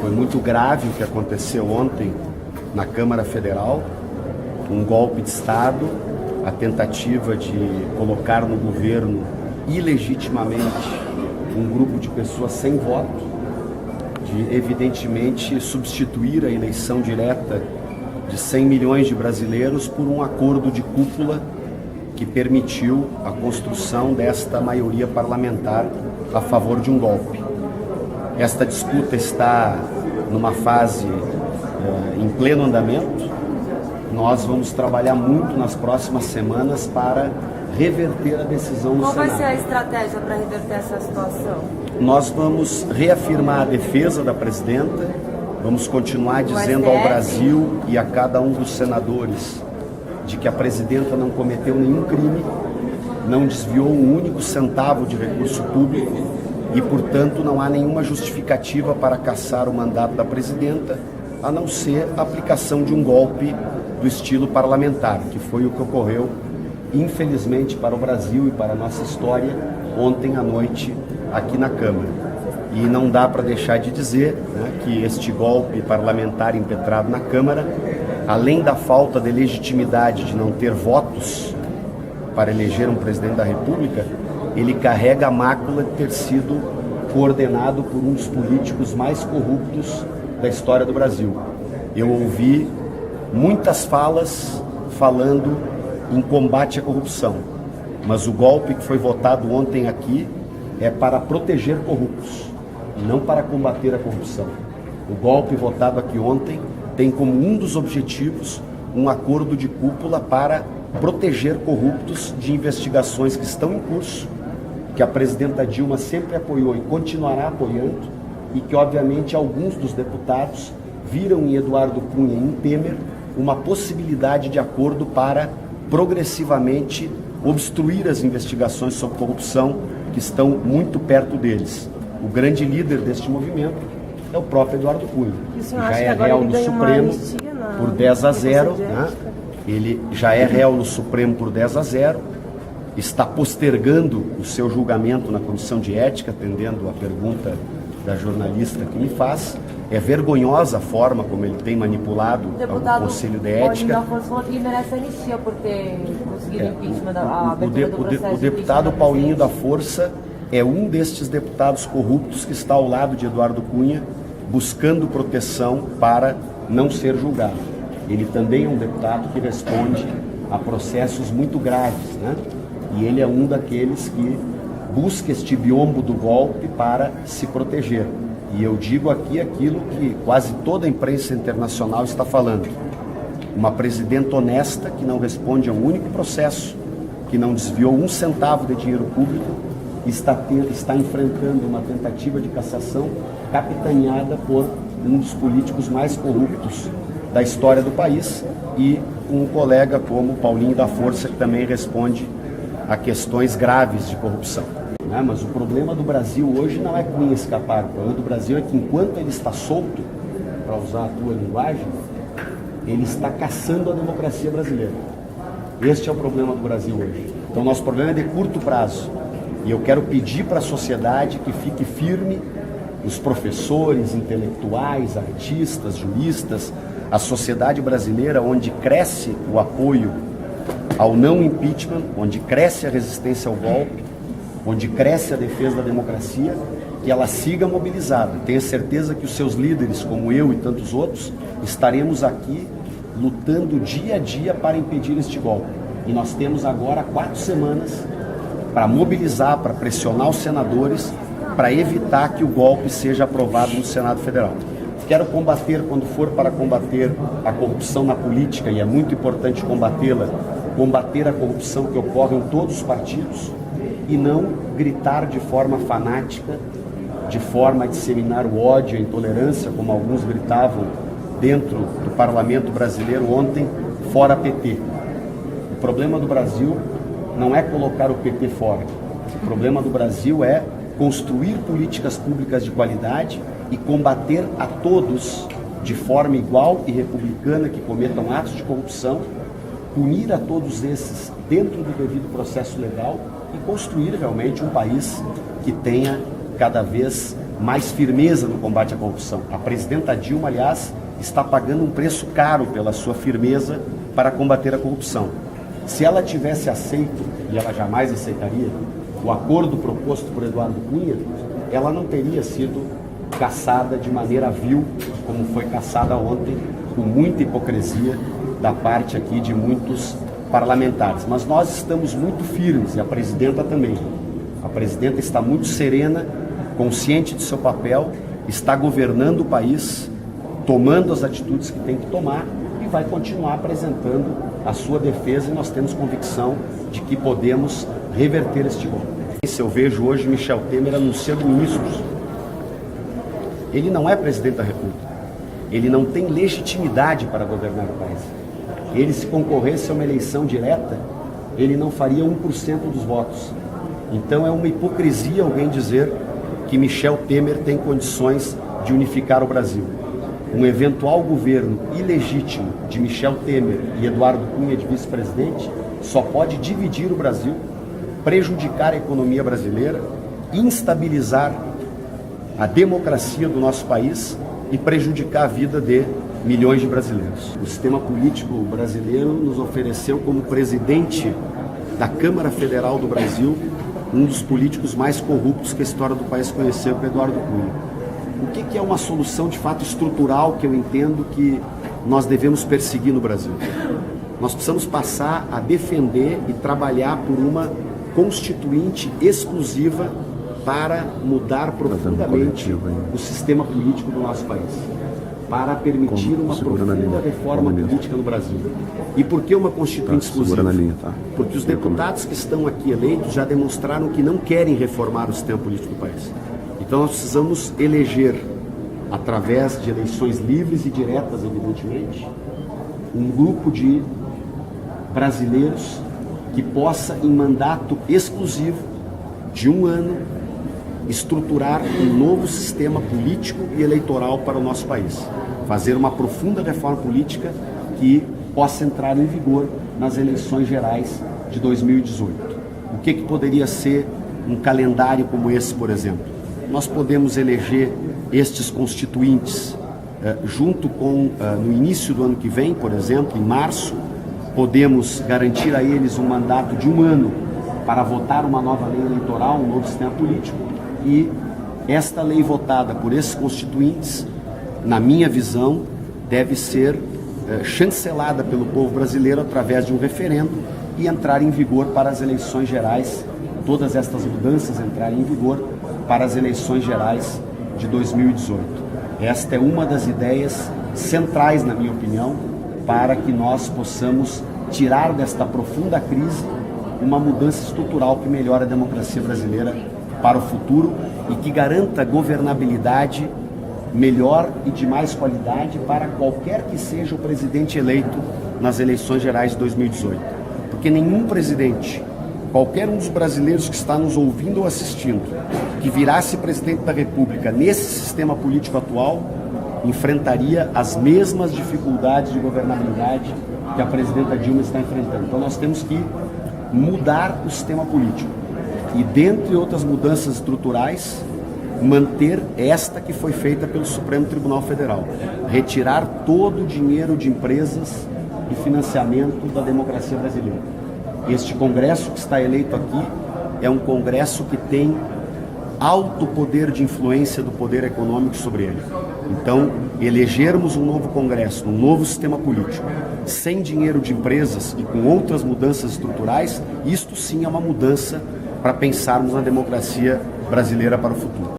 Foi muito grave o que aconteceu ontem na Câmara Federal, um golpe de Estado, a tentativa de colocar no governo ilegitimamente um grupo de pessoas sem voto, de evidentemente substituir a eleição direta de 100 milhões de brasileiros por um acordo de cúpula que permitiu a construção desta maioria parlamentar a favor de um golpe. Esta disputa está numa fase em pleno andamento. Nós vamos trabalhar muito nas próximas semanas para reverter a decisão do Senado. Qual vai ser a estratégia para reverter essa situação? Nós vamos reafirmar a defesa da presidenta, vamos continuar dizendo ao Brasil e a cada um dos senadores de que a presidenta não cometeu nenhum crime, não desviou um único centavo de recurso público e, portanto, não há nenhuma justificativa para cassar o mandato da presidenta, a não ser a aplicação de um golpe do estilo parlamentar, que foi o que ocorreu, infelizmente, para o Brasil e para a nossa história, ontem à noite aqui na Câmara. E não dá para deixar de dizer, que este golpe parlamentar impetrado na Câmara, além da falta de legitimidade de não ter votos para eleger um presidente da República, ele carrega a mácula de ter sido coordenado por um dos políticos mais corruptos da história do Brasil. Eu ouvi muitas falas falando em combate à corrupção, mas o golpe que foi votado ontem aqui é para proteger corruptos, não para combater a corrupção. O golpe votado aqui ontem tem como um dos objetivos um acordo de cúpula para proteger corruptos de investigações que estão em curso, que a presidenta Dilma sempre apoiou e continuará apoiando, e que, obviamente, alguns dos deputados viram em Eduardo Cunha e em Temer uma possibilidade de acordo para progressivamente obstruir as investigações sobre corrupção que estão muito perto deles. O grande líder deste movimento é o próprio Eduardo Cunha, que já é réu no Supremo por 10-0, ele já é réu no Supremo por 10-0, está postergando o seu julgamento na Comissão de Ética, atendendo a pergunta da jornalista que me faz. É vergonhosa a forma como ele tem manipulado o Conselho de Ética. E merece anistia por ter conseguido impeachment da abertura do processo. O deputado Paulinho da Força é um destes deputados corruptos que está ao lado de Eduardo Cunha, buscando proteção para não ser julgado. Ele também é um deputado que responde a processos muito graves, E ele é um daqueles que busca este biombo do golpe para se proteger. E eu digo aqui aquilo que quase toda a imprensa internacional está falando. Uma presidenta honesta que não responde a um único processo, que não desviou um centavo de dinheiro público, está enfrentando uma tentativa de cassação capitaneada por um dos políticos mais corruptos da história do país e um colega como Paulinho da Força, que também responde a questões graves de corrupção. Mas o problema do Brasil hoje não é Cunha escapar. O problema do Brasil é que, enquanto ele está solto, para usar a tua linguagem, ele está caçando a democracia brasileira. Este é o problema do Brasil hoje. Então, nosso problema é de curto prazo. E eu quero pedir para a sociedade que fique firme, os professores, intelectuais, artistas, juristas, a sociedade brasileira, onde cresce o apoio ao não impeachment, onde cresce a resistência ao golpe, onde cresce a defesa da democracia, que ela siga mobilizada. Tenha certeza que os seus líderes, como eu e tantos outros, estaremos aqui lutando dia a dia para impedir este golpe. E nós temos agora 4 semanas para mobilizar, para pressionar os senadores, para evitar que o golpe seja aprovado no Senado Federal. Quero combater, quando for para combater a corrupção na política, e é muito importante combatê-la, combater a corrupção que ocorre em todos os partidos, e não gritar de forma fanática, de forma a disseminar o ódio, a intolerância, como alguns gritavam dentro do parlamento brasileiro ontem, fora PT. O problema do Brasil não é colocar o PT fora. O problema do Brasil é construir políticas públicas de qualidade e combater a todos de forma igual e republicana que cometam atos de corrupção, punir a todos esses dentro do devido processo legal e construir realmente um país que tenha cada vez mais firmeza no combate à corrupção. A presidenta Dilma, aliás, está pagando um preço caro pela sua firmeza para combater a corrupção. Se ela tivesse aceito, e ela jamais aceitaria, o acordo proposto por Eduardo Cunha, ela não teria sido caçada de maneira vil, como foi caçada ontem, com muita hipocrisia da parte aqui de muitos parlamentares. Mas nós estamos muito firmes, e a presidenta também. A presidenta está muito serena, consciente de seu papel, está governando o país, tomando as atitudes que tem que tomar e vai continuar apresentando a sua defesa, e nós temos convicção de que podemos reverter este golpe. Eu vejo hoje Michel Temer anunciando ministros. Ele não é presidente da República. Ele não tem legitimidade para governar o país. Ele, se concorresse a uma eleição direta, ele não faria 1% dos votos. Então é uma hipocrisia alguém dizer que Michel Temer tem condições de unificar o Brasil. Um eventual governo ilegítimo de Michel Temer e Eduardo Cunha de vice-presidente só pode dividir o Brasil, prejudicar a economia brasileira, instabilizar a democracia do nosso país e prejudicar a vida de milhões de brasileiros. O sistema político brasileiro nos ofereceu como presidente da Câmara Federal do Brasil um dos políticos mais corruptos que a história do país conheceu, que é Eduardo Cunha. O que é uma solução de fato estrutural que eu entendo que nós devemos perseguir no Brasil? Nós precisamos passar a defender e trabalhar por uma constituinte exclusiva para mudar profundamente o sistema político do nosso país, para permitir uma profunda reforma política no Brasil. E por que uma constituinte exclusiva? Porque os deputados que estão aqui eleitos já demonstraram que não querem reformar o sistema político do país. Então nós precisamos eleger, através de eleições livres e diretas, evidentemente, um grupo de brasileiros que possa, em mandato exclusivo de 1 ano, estruturar um novo sistema político e eleitoral para o nosso país. Fazer uma profunda reforma política que possa entrar em vigor nas eleições gerais de 2018. O que poderia ser um calendário como esse, por exemplo? Nós podemos eleger estes constituintes junto com, no início do ano que vem, por exemplo, em março, podemos garantir a eles um mandato de 1 ano para votar uma nova lei eleitoral, um novo sistema político, e esta lei votada por esses constituintes, na minha visão, deve ser chancelada pelo povo brasileiro através de um referendo e entrar em vigor para as eleições gerais, todas estas mudanças entrarem em vigor para as eleições gerais de 2018. Esta é uma das ideias centrais, na minha opinião, para que nós possamos tirar desta profunda crise uma mudança estrutural que melhore a democracia brasileira para o futuro e que garanta governabilidade melhor e de mais qualidade para qualquer que seja o presidente eleito nas eleições gerais de 2018. Porque nenhum presidente, qualquer um dos brasileiros que está nos ouvindo ou assistindo, que virasse presidente da República nesse sistema político atual, enfrentaria as mesmas dificuldades de governabilidade que a presidenta Dilma está enfrentando. Então nós temos que mudar o sistema político e, dentre outras mudanças estruturais, manter esta que foi feita pelo Supremo Tribunal Federal, retirar todo o dinheiro de empresas do financiamento da democracia brasileira. Este Congresso que está eleito aqui é um Congresso que tem alto poder de influência do poder econômico sobre ele. Então, elegermos um novo Congresso, um novo sistema político, sem dinheiro de empresas e com outras mudanças estruturais, isto sim é uma mudança para pensarmos na democracia brasileira para o futuro.